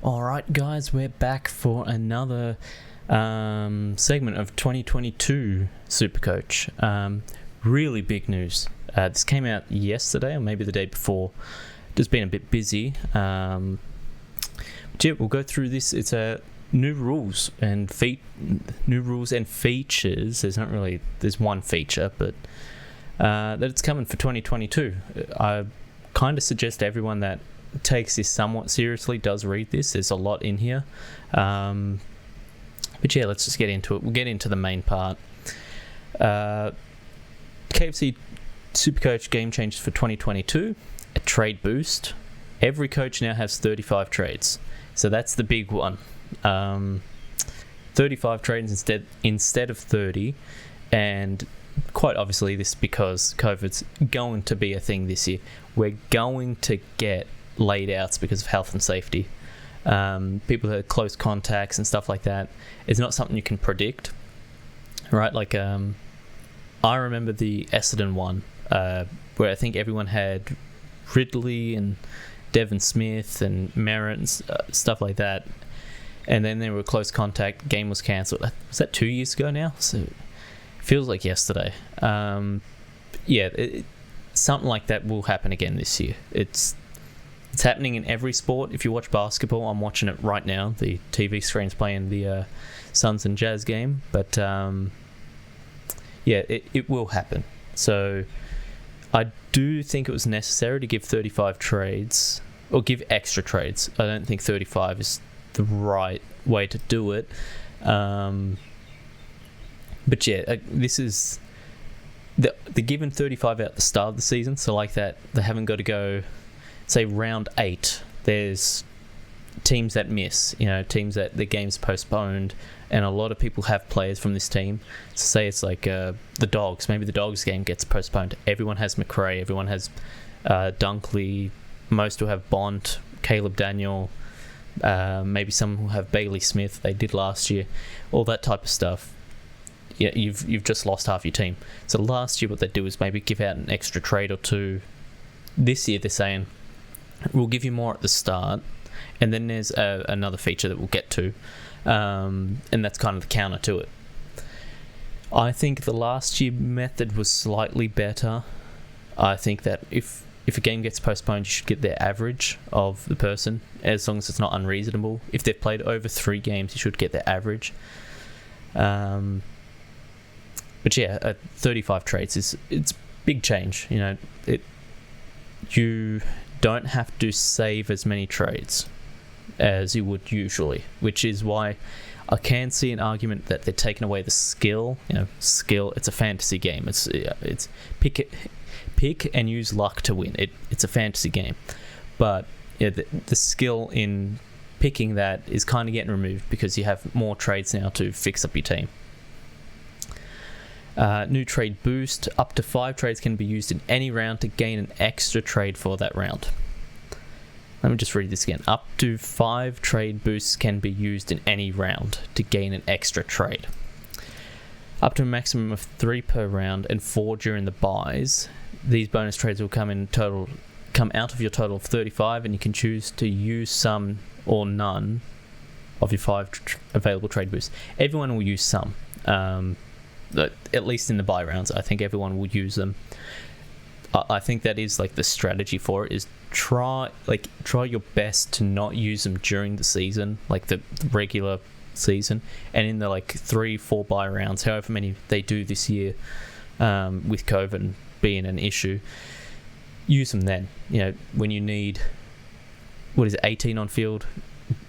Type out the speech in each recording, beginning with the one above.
Alright guys, we're back for another segment of 2022 Supercoach. Really big news. This came out yesterday or maybe the day before. Just been a bit busy. But yeah, we'll go through this. It's new rules and features. There's one feature, but that it's coming for 2022. I kind of suggest to everyone that takes this somewhat seriously does read this. There's a lot in here, but yeah, let's just get into it. We'll get into the main part. KFC Supercoach game changes for 2022. A trade boost. Every coach now has 35 trades, so that's the big one. 35 trades instead of 30, and quite obviously this because COVID's going to be a thing this year. We're going to get laid outs because of health and safety. People that are close contacts and stuff like that. It's not something you can predict, right? Like I remember the Essendon one, where I think everyone had Ridley and Devon Smith and Merritt and stuff like that, and then there were close contact. Game was cancelled. Was that 2 years ago now? So it feels like yesterday. Something like that will happen again this year. It's happening in every sport. If you watch basketball, I'm watching it right now. The TV screen's playing the Suns and Jazz game. But it will happen. So I do think it was necessary to give 35 trades, or give extra trades. I don't think 35 is the right way to do it. But yeah, this is... They're given 35 out the start of the season. So like that, they haven't got to go... Say round 8, there's teams that miss, teams that the game's postponed, and a lot of people have players from this team. So say it's like the Dogs. Maybe the Dogs game gets postponed. Everyone has McRae, everyone has Dunkley, most will have Bont, Caleb Daniel, maybe some will have Bailey Smith, they did last year, all that type of stuff. Yeah, you've just lost half your team. So last year what they do is maybe give out an extra trade or two. This year they're saying, we'll give you more at the start, and then there's another feature that we'll get to, and that's kind of the counter to it. I think the last year method was slightly better. I think that if a game gets postponed, you should get the average of the person, as long as it's not unreasonable. If they've played over 3 games, you should get their average. But yeah, 35 trades it's big change. You don't have to save as many trades as you would usually, which is why I can see an argument that they're taking away the skill. Skill. It's a fantasy game. It's pick and use luck to win. It's a fantasy game, but the skill in picking that is kind of getting removed because you have more trades now to fix up your team. New trade boost. Up to 5 trades can be used in any round to gain an extra trade for that round. Let me just read this again. Up to 5 trade boosts can be used in any round to gain an extra trade. Up to a maximum of 3 per round and 4 during the buys. These bonus trades will come out of your total of 35, and you can choose to use some or none of your 5 available trade boosts. Everyone will use some. At least in the buy rounds, I think everyone will use them. I think that is like the strategy for it, is try your best to not use them during the season, like the regular season, and in the 3-4 buy rounds, however many they do this year, with COVID being an issue, use them then. When you need 18 on field,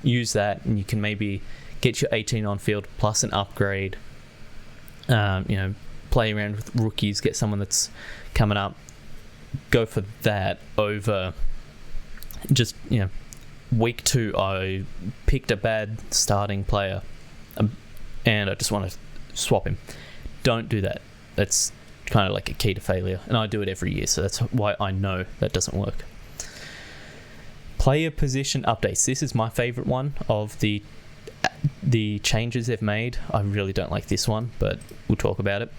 use that, and you can maybe get your 18 on field plus an upgrade. Play around with rookies, get someone that's coming up, go for that over just, week 2, I picked a bad starting player and I just want to swap him. Don't do that. That's kind of like a key to failure, and I do it every year, so that's why I know that doesn't work. Player position updates. This is my favorite one of the changes they've made. I really don't like this one, but we'll talk about it.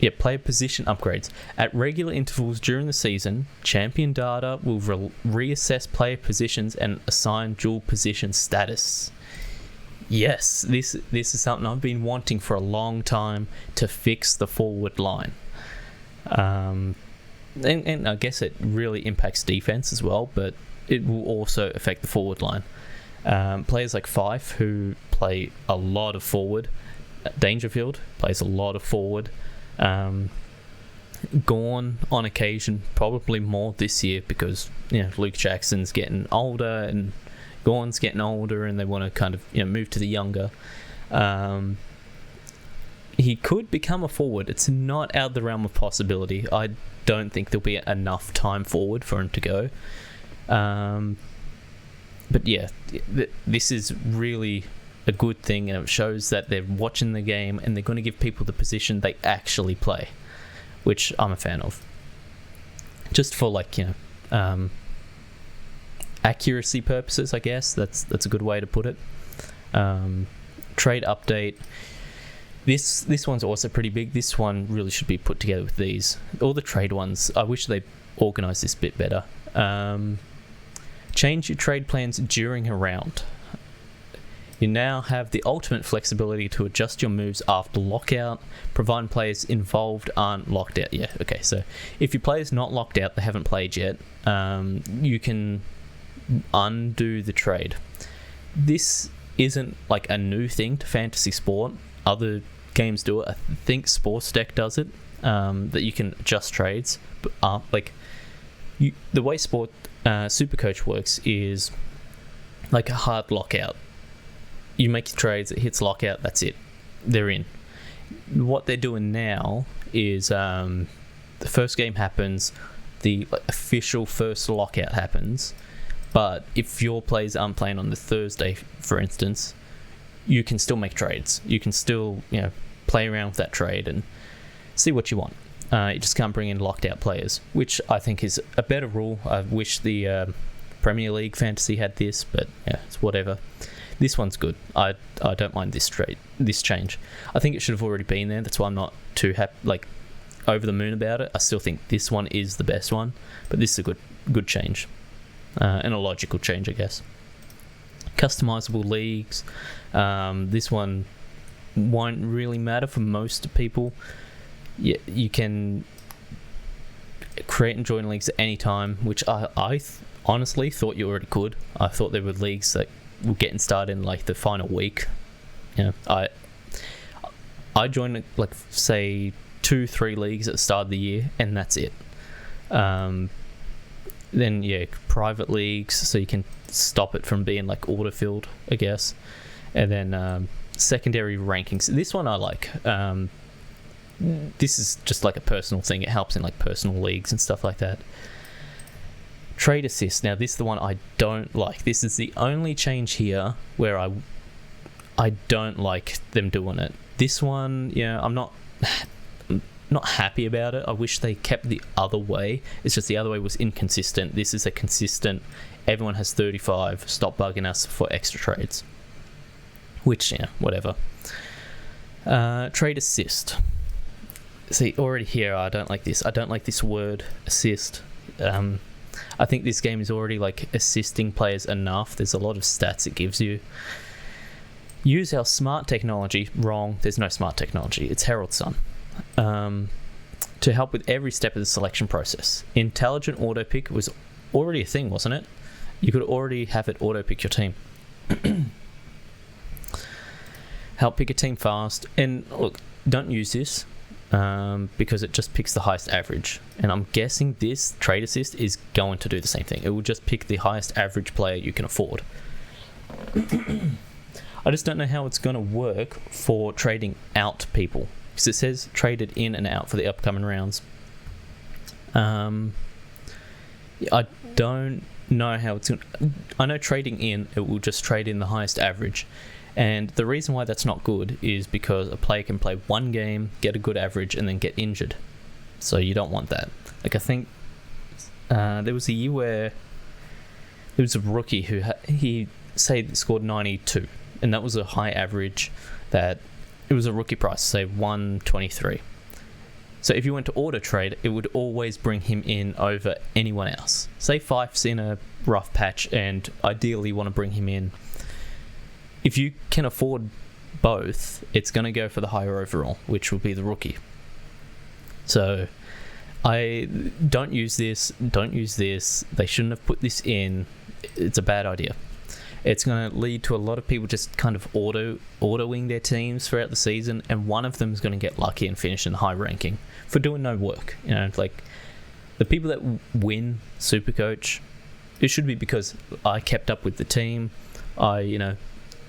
player position upgrades. At regular intervals during the season, champion data will reassess player positions and assign dual position status. Yes, this is something I've been wanting for a long time to fix the forward line. And I guess it really impacts defense as well, but it will also affect the forward line. Players like Fife, who play a lot of forward, Dangerfield plays a lot of forward. Gorn on occasion, probably more this year because Luke Jackson's getting older and Gorn's getting older, and they want to kind of move to the younger. He could become a forward. It's not out of the realm of possibility. I don't think there'll be enough time forward for him to go. But yeah, this is really a good thing, and it shows that they're watching the game and they're going to give people the position they actually play, which I'm a fan of. Just for accuracy purposes, I guess that's a good way to put it. Trade update. This one's also pretty big. This one really should be put together with these. All the trade ones, I wish they organised this a bit better. Change your trade plans during a round. You now have the ultimate flexibility to adjust your moves after lockout, providing players involved aren't locked out. Yeah, okay, so if your player's not locked out, they haven't played yet, you can undo the trade. This isn't like a new thing to fantasy sport. Other games do it. I think Sports Deck does it, that you can adjust trades. But the way Supercoach works is like a hard lockout. You make your trades, it hits lockout, that's it. They're in. What they're doing now is the first game happens, the official first lockout happens, but if your players aren't playing on the Thursday, for instance, you can still make trades. You can still play around with that trade and see what you want. You just can't bring in locked out players, which I think is a better rule. I wish the Premier League fantasy had this, but yeah, it's whatever. This one's good. I don't mind this change. I think it should have already been there. That's why I'm not too over the moon about it. I still think this one is the best one, but this is a good change, and a logical change, I guess. Customizable leagues. This one won't really matter for most people. Yeah, you can create and join leagues at any time, which I honestly thought you already could. I thought there were leagues that were getting started in the final week. I joined say 2-3 leagues at the start of the year, and that's it. Then private leagues, so you can stop it from being auto-filled, I guess. And then secondary rankings. This one I like. This is just a personal thing. It helps in personal leagues and stuff like that. Trade assist. Now this is the one I don't like. This is the only change here where I don't like them doing it. This one, I'm not happy about it. I wish they kept the other way. It's just the other way was inconsistent. This is a consistent, everyone has 35, stop bugging us for extra trades. Which, whatever. Trade assist. See, already here, I don't like this. I don't like this word, assist. I think this game is already assisting players enough. There's a lot of stats it gives you. Use our smart technology. Wrong. There's no smart technology. It's Herald Sun. To help with every step of the selection process. Intelligent auto pick was already a thing, wasn't it? You could already have it auto pick your team. Help pick a team fast. And look, don't use this. Because it just picks the highest average, and I'm guessing this trade assist is going to do the same thing. It will just pick the highest average player you can afford. I just don't know how it's going to work for trading out people, because it says traded in and out for the upcoming rounds. I don't know how it's going to... I know trading in, it will just trade in the highest average. And the reason why that's not good is because a player can play one game, get a good average, and then get injured. So you don't want that. I think there was a year where there was a rookie who he scored 92, and that was a high average. That it was a rookie price, say 123. So if you went to auto trade, it would always bring him in over anyone else. Say Fife's in a rough patch and ideally you want to bring him in. If you can afford both, it's going to go for the higher overall, which will be the rookie. So I don't use this. They shouldn't have put this in. It's a bad idea. It's going to lead to a lot of people just kind of autoing their teams throughout the season, and one of them is going to get lucky and finish in high ranking for doing no work. You know, like the people that win Supercoach, it should be because I kept up with the team. I,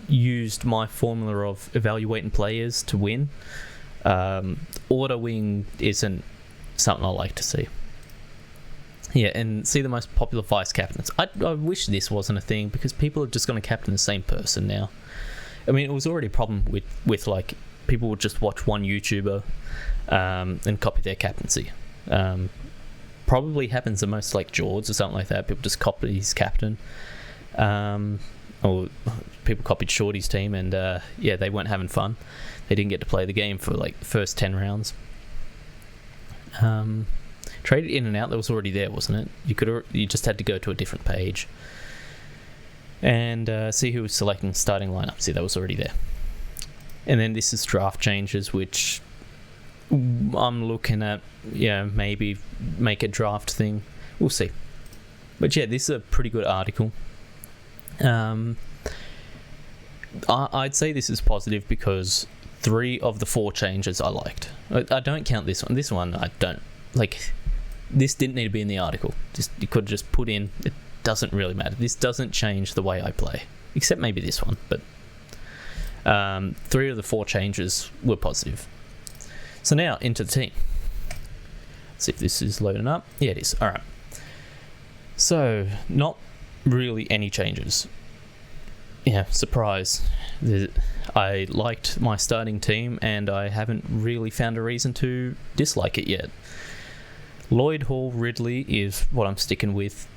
used my formula of evaluating players to win. Autoing isn't something I like to see. Yeah, and see the most popular vice captains. I wish this wasn't a thing, because people are just going to captain the same person now. I mean, it was already a problem with like people would just watch one YouTuber and copy their captaincy. Probably happens the most like George or something like that. People just copy his captain. Or people copied Shorty's team, and they weren't having fun. They didn't get to play the game for like the first 10 rounds. Traded in and out, that was already there, wasn't it? You just had to go to a different page and see who was selecting starting lineup. See, that was already there. And then this is draft changes, which I'm looking at, maybe make a draft thing. We'll see. But yeah, this is a pretty good article. I'd say this is positive because 3 of the 4 changes I liked. I don't count this one. This one I don't like. This didn't need to be in the article. You could just put in. It doesn't really matter. This doesn't change the way I play, except maybe this one. But 3 of the 4 changes were positive. So now into the team. Let's see if this is loading up. Yeah, it is. All right. So not really any changes. Yeah, surprise. I liked my starting team, and I haven't really found a reason to dislike it yet. Lloyd, Hall, Ridley is what I'm sticking with.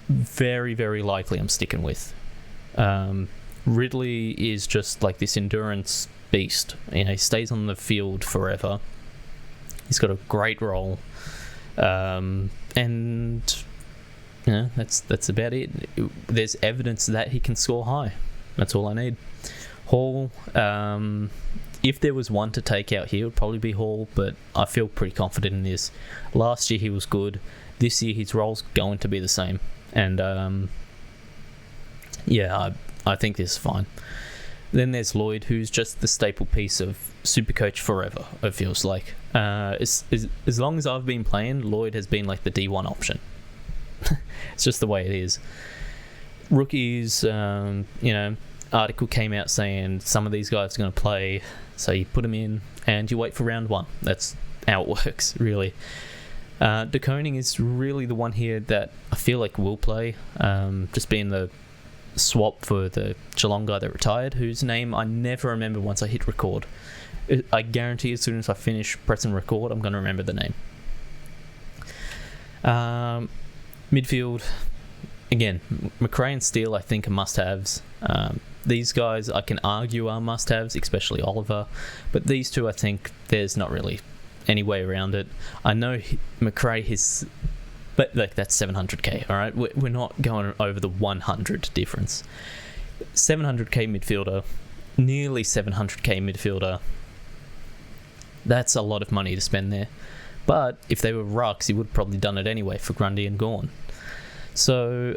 Very, very likely I'm sticking with. Ridley is just like this endurance beast. He stays on the field forever. He's got a great role. And that's about it. There's evidence that he can score high. That's all I need. Hall, if there was one to take out here, it would probably be Hall, but I feel pretty confident in this. Last year he was good. This year his role's going to be the same. And I think this is fine. Then there's Lloyd, who's just the staple piece of Supercoach forever, it feels like. As long as I've been playing, Lloyd has been like the D1 option. It's just the way it is. Rookies, article came out saying some of these guys are going to play, so you put them in and you wait for round 1. That's how it works, really. De Koning is really the one here that I feel like will play, just being the swap for the Geelong guy that retired, whose name I never remember once I hit record. I guarantee as soon as I finish pressing record, I'm going to remember the name. Midfield, again, McRae and Steele I think are must-haves. These guys I can argue are must-haves, especially Oliver, but these two I think there's not really any way around it. I know McRae but like that's 700k, all right? We're not going over the 100 difference. 700k midfielder, nearly 700k midfielder. That's a lot of money to spend there. But if they were rucks, he would have probably done it anyway for Grundy and Gawn. So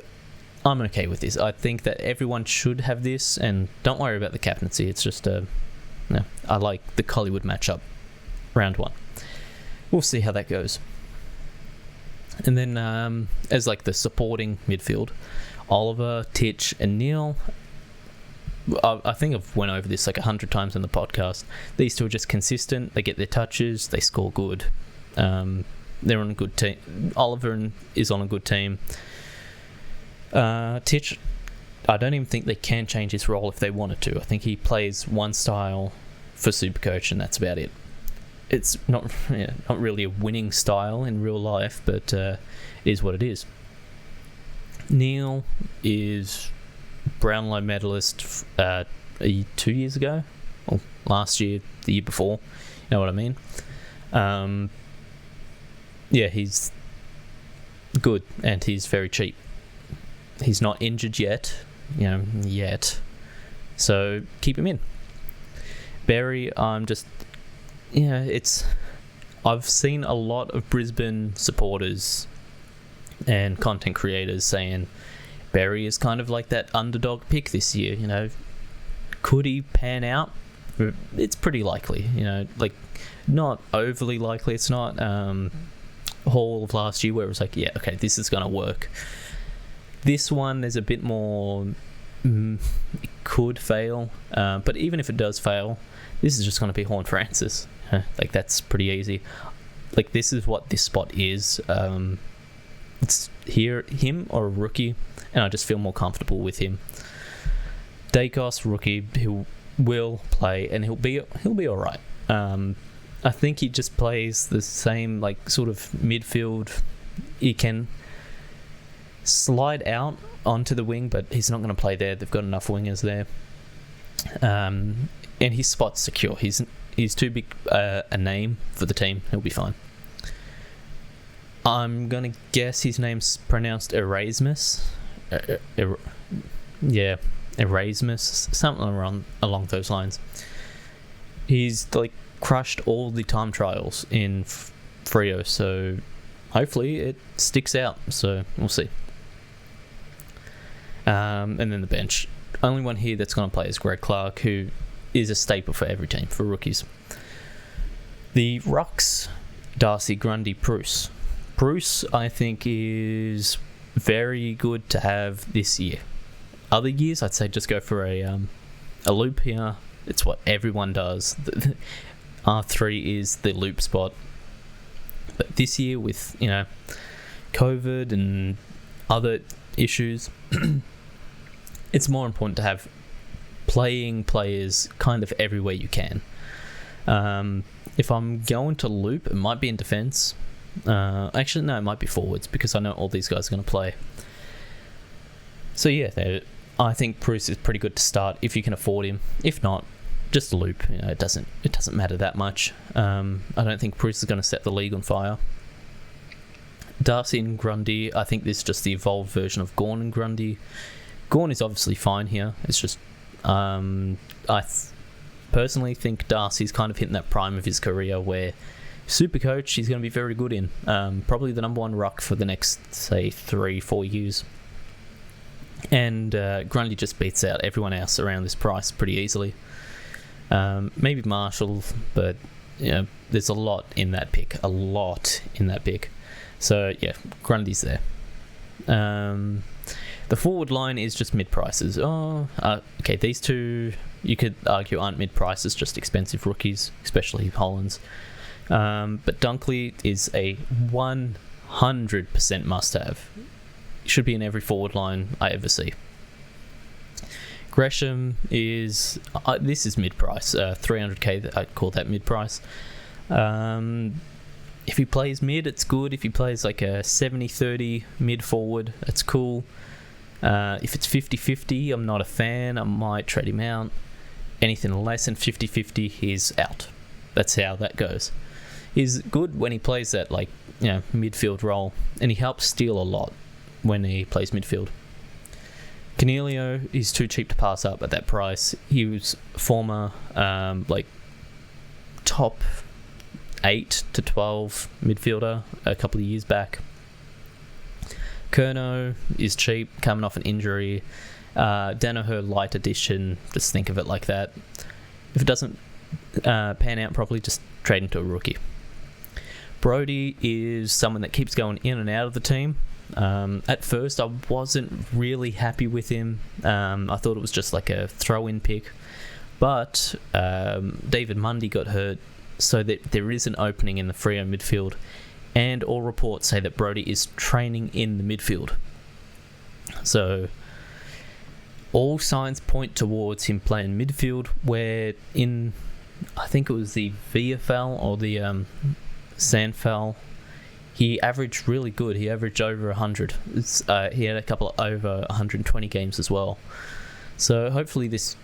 I'm okay with this. I think that everyone should have this, and don't worry about the captaincy. It's just I like the Collingwood matchup, round 1. We'll see how that goes. And then as like the supporting midfield, Oliver, Titch, and Neil. I think I've went over this like 100 times in the podcast. These two are just consistent. They get their touches. They score good. They're on a good team. Oliver is on a good team. Titch, I don't even think they can change his role if they wanted to. I think he plays one style for Supercoach, and that's about it. It's not really a winning style in real life, but it is what it is. Neil is Brownlow medalist 2 years ago, or last year, the year before. You know what I mean? yeah, he's good and he's very cheap. He's not injured yet, so keep him in. Berry, I've seen a lot of Brisbane supporters and content creators saying Berry is kind of like that underdog pick this year. Could he pan out? It's pretty likely, like not overly likely. It's not Hall of last year where it was like, yeah, okay, this is going to work. This one, there's a bit more, it could fail, but even if it does fail, this is just going to be Horn Francis. Like, that's pretty easy. Like, this is what this spot is. It's him or a rookie, and I just feel more comfortable with him. Dacos, rookie, he will play, and he'll be all right. I think he just plays the same, like, sort of midfield. He can slide out onto the wing, but he's not going to play there. They've got enough wingers there. And his spot's secure. He's too big a name for the team. He'll be fine. I'm going to guess his name's pronounced Erasmus. Erasmus. Something along those lines. He's, like, crushed all the time trials in Freo, so hopefully it sticks out. So we'll see. And then the bench. Only one here that's going to play is Greg Clark, who is a staple for every team, for rookies. The rucks, Darcy, Grundy, Bruce. Bruce, I think, is very good to have this year. Other years, I'd say just go for a loop here. It's what everyone does. R3 is the loop spot. But this year, with COVID and other issues, it's more important to have playing players kind of everywhere you can. If I'm going to loop, it might be in defence. Actually, no, it might be forwards, because I know all these guys are going to play. So yeah, I think Bruce is pretty good to start if you can afford him. If not, just loop. It doesn't matter that much. I don't think Bruce is going to set the league on fire. Darcy and Grundy, I think this is just the evolved version of Gawn and Grundy. Gawn is obviously fine here. It's just personally think Darcy's kind of hitting that prime of his career where Supercoach he's going to be very good in. Probably the number one ruck for the next, say, 3-4 years. And Grundy just beats out everyone else around this price pretty easily. Maybe Marshall, but there's a lot in that pick. So yeah, Grundy's there. The forward line is just mid-prices. Okay, these two, you could argue, aren't mid-prices, just expensive rookies, especially Hollands. But Dunkley is a 100% must-have. Should be in every forward line I ever see. Gresham is... this is mid-price. 300k, I'd call that mid-price. If he plays mid, it's good. If he plays like a 70-30 mid-forward, it's cool. If it's 50-50, I'm not a fan. I might trade him out. Anything less than 50-50, he's out. That's how that goes. He's good when he plays that midfield role, and he helps steal a lot when he plays midfield. Canelio is too cheap to pass up at that price. He was former top 8 to 12 midfielder a couple of years back. Curnow is cheap, coming off an injury. Danaher light addition, just think of it like that. If it doesn't pan out properly, just trade into a rookie. Brody is someone that keeps going in and out of the team. At first, I wasn't really happy with him. I thought it was just like a throw-in pick. But David Mundy got hurt, so that there is an opening in the Freo midfield. And all reports say that Brody is training in the midfield. So all signs point towards him playing midfield, where in, I think it was the VFL or the Sandfell, he averaged really good. He averaged over 100. He had a couple of over 120 games as well. So hopefully this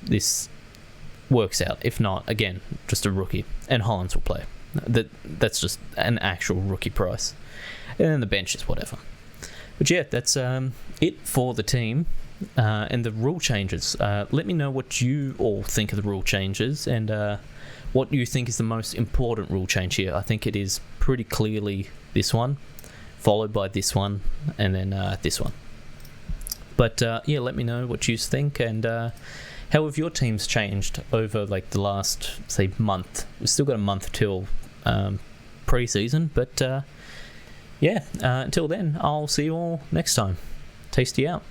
works out. If not, again, just a rookie. And Hollands will play. That's just an actual rookie price. And then the bench is whatever. But yeah, that's it for the team and the rule changes. Let me know what you all think of the rule changes and what you think is the most important rule change here. I think it is pretty clearly this one, followed by this one, and then this one. But yeah, let me know what you think, and how have your teams changed over like the last, say, month? We've still got a month till pre-season, but yeah, until then, I'll see you all next time. Tasty out.